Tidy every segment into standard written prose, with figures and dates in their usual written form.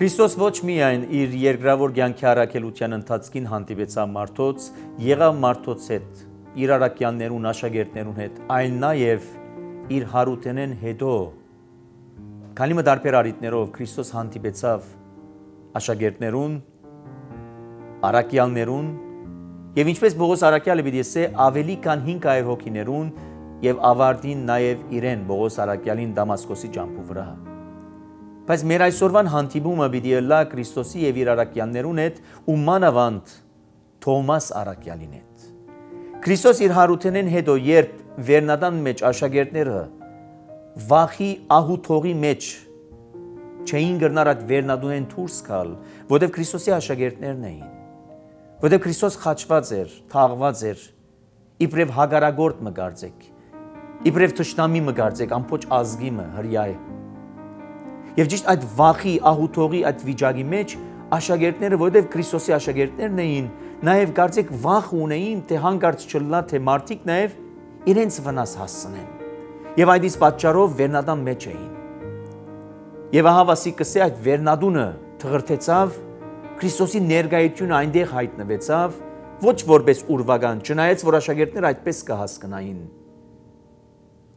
Քրիստոս ոչ միայն իր երկրավոր կյանքի առաքելության ընթացքին հանդիպեցավ մարդոց, եղավ մարդոց հետ, իր առաքյալներուն, աշակերտներուն հետ, այլ նաև իր հարութենեն հետո քանի մը տարբեր առիթներով Քրիստոս հանդիպեցավ աշակերտներուն, առաքյալներուն եւ ինչպես Պողոս առաքյալը պիտի ասե ավելի քան 500 հոգիներուն եւ ավարտին նաև իրեն Պողոս առաքյալին Դամասկոսի ճամփու վրա։ Բայց մեր այսօրվան հանդիպումը պիտի լա Քրիստոսի եւ իր առաքյալներուն հետ ու մանավանդ Թոմաս առաքյալին հետ։ Քրիստոս իր հարութենեն հետո երբ վերնադան մեջ աշակերտները վախի ահութողի մեջ չէին գտնար այդ վերնադունեն դուրս գալ, որտեղ Քրիստոսի աշակերտներն էին։ Որտեղ Քրիստոս խաչված էր, թաղված էր, իբրև հագարագործ մը գարձեք, իբրև թշնամի մը գարձեք, ամբողջ ազգի մը հրյա է։ Եվ ճիշտ այդ վախի ահութողի այդ վիճակի մեջ աշակերտները, որովհետև Քրիստոսի աշակերտներն էին, նաև կարծեք վախ ունեին, թե հանկարծ չլա, թե մարդիկ նաև իրենց վնաս հասցնեն։ Եվ այդ իսկ պատճառով վերնադան մեջ էին։ Եվ ահա վասիկսե այդ վերնադունը թղրթեցավ, Քրիստոսի ներկայությունը այնտեղ հայտնվեցավ, ոչ որպես ուրվական, չնայած որ աշակերտները այդպես կհասկնային։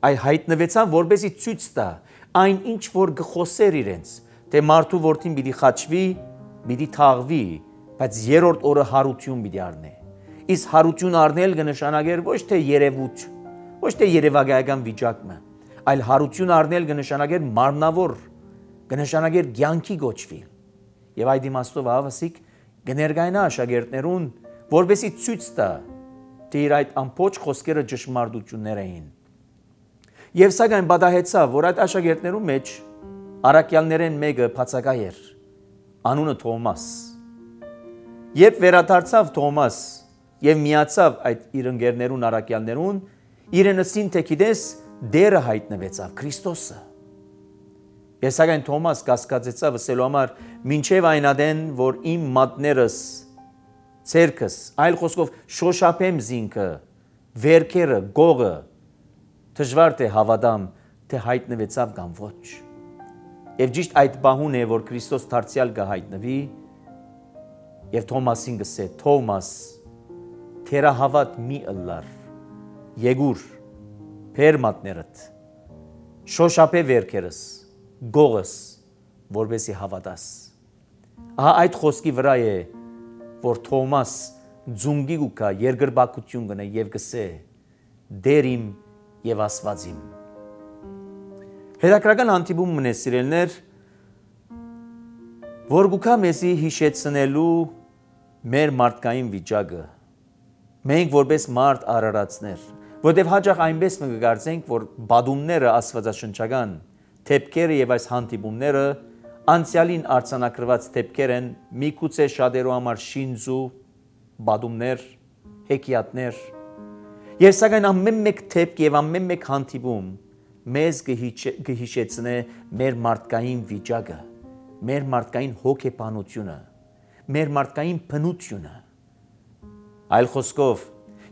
Այլ հայտնվեցավ, որպեսզի ցույց տա այն ինչ որ գխոսեր իրենց, թե մարդու որդին պիտի խաչվի, պիտի թաղվի, բայց երրորդ օրը հարություն պիտի առնե։ Իսկ հարություն առնել կնշանակեր ոչ թե երևույթ, ոչ թե երևակայական վիճակը, այլ հարություն առնել կնշանակեր մարմնավոր, կնշանակեր կյանքի գոչվի։ Եվ այդ իմաստով ավասիկ կներկայանա աշակերտներուն, որպեսզի ցույց տա, թե իր այդ ամբողջ խոսքերը ճշմարտություններ էին։ Եվ սակայն պատահեցավ, որ այդ աշակերտներու մեջ առաքյալներեն մեկը բացակայ էր, անունը Թոմաս։ Երբ վերադարձավ Թոմաս եւ միացավ այդ իր ընկերներուն առաքյալներուն, իրեն ասին թե գիտես դերը հայտնվեցավ Քրիստոսը։ Ես սակայն Թոմաս կասկածեցավ ասելու համար մինչև այնադեն, որ իմ մատներս, ցերքս, այլ խոսքով շոշափեմ զինքը, վերքերը, գողը դժվար թե հավատամ, թե հայտնվեցավ կամ ոչ։ Եվ ճիշտ այդ բահուն է, որ Քրիստոս դարձյալ կհայտնվի, եւ Թոմասին գսե, Թոմաս, թերահավատ մի ըլլար, եկուր, բեր մատներդ, շոշափե վերքերս, գողս, որպեսի հավատաս։ Ահա այդ խոսքի վրա է, որ Թոմաս ձունգի գուկա երկրպագություն գնե եւ գսե, դեր իմ եւ ասվածիմ։ Հետաքրական հանդիպումն է սիրելներ, որ գուկա մեզի հիշեցնելու մեր մարդկային վիճակը։ Մենք որպես մարդ արարածներ, որտեղ հաճախ այնպես մենք կարծենք, որ բադումները աստվածաշնչական թեփքերը եւ այս հանդիպումները անցյալին արձանագրված թեփքեր են, միգուցե շատերու համար շինձու բադումներ, հեքիաթներ։ Եվ սակայն ամեն մեկ թեփք եւ ամեն մեկ հանդիպում մեզ կհիշեցնե մեր մարդկային վիճակը, մեր մարդկային հոգեբանությունը, մեր մարդկային բնությունը։ Այլ խոսքով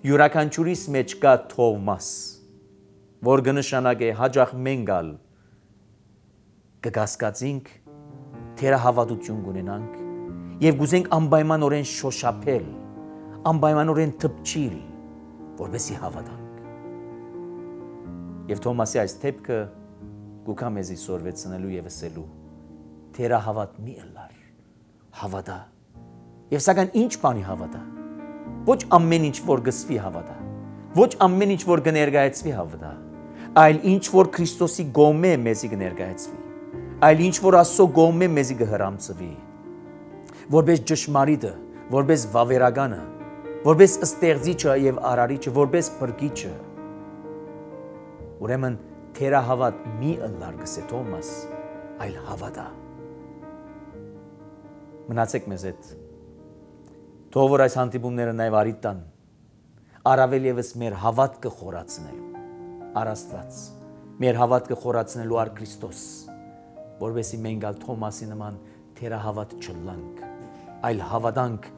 յուրաքանչյուրիս մեջ կա Թոմաս, որ կնշանակե հաճախ մենք ալ կկասկածենք, թերահավատություն կունենանք եւ գուզենք անպայմանորեն շոշափել, անպայմանորեն թփչիլ, որպեսզի հավատանք։ Եվ Թոմասի այս թեփքը գուկա մեզի սորվեցնելու եւ ասելու. թերահավատ մի ըլլար, հավատա։ Եվ սակայն ինչ բանի հավատա։ Ոչ ամեն ինչ որ գսվի հավատա, ոչ ամեն ինչ որ կներկայացվի հավատա, այլ ինչ որ Քրիստոսի գոմե մեզի կներկայացվի, այլ ինչ որ Աստծո գոմե մեզի կհրամցվի, որպես ճշմարիտը, որպես վավերականը, որպես ստեղծիչը եւ արարիչը, որպես բրգիչը։ Ուրեմն թերահավատ մի ըլլար գսե Թոմաս, այլ հավատա։ Մնացեք մեզ հետ։ Թող որ այս հանդիպումները նաև արիտ տան, առավել եւս մեր հավատքը խորացնելու, առ Աստված, մեր հավատքը խորացնելու առ Քրիստոս, որովհետեւ մենք ալ Թոմասի նման թերահավատ չլանք, այլ հավատանք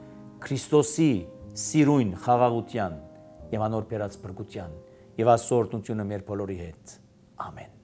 Քրիստոսի սիրուն խաղաղության եւ անոր բերած բրգության եւ Աստծո օրհնությունը մեր բոլորի հետ։ Ամեն։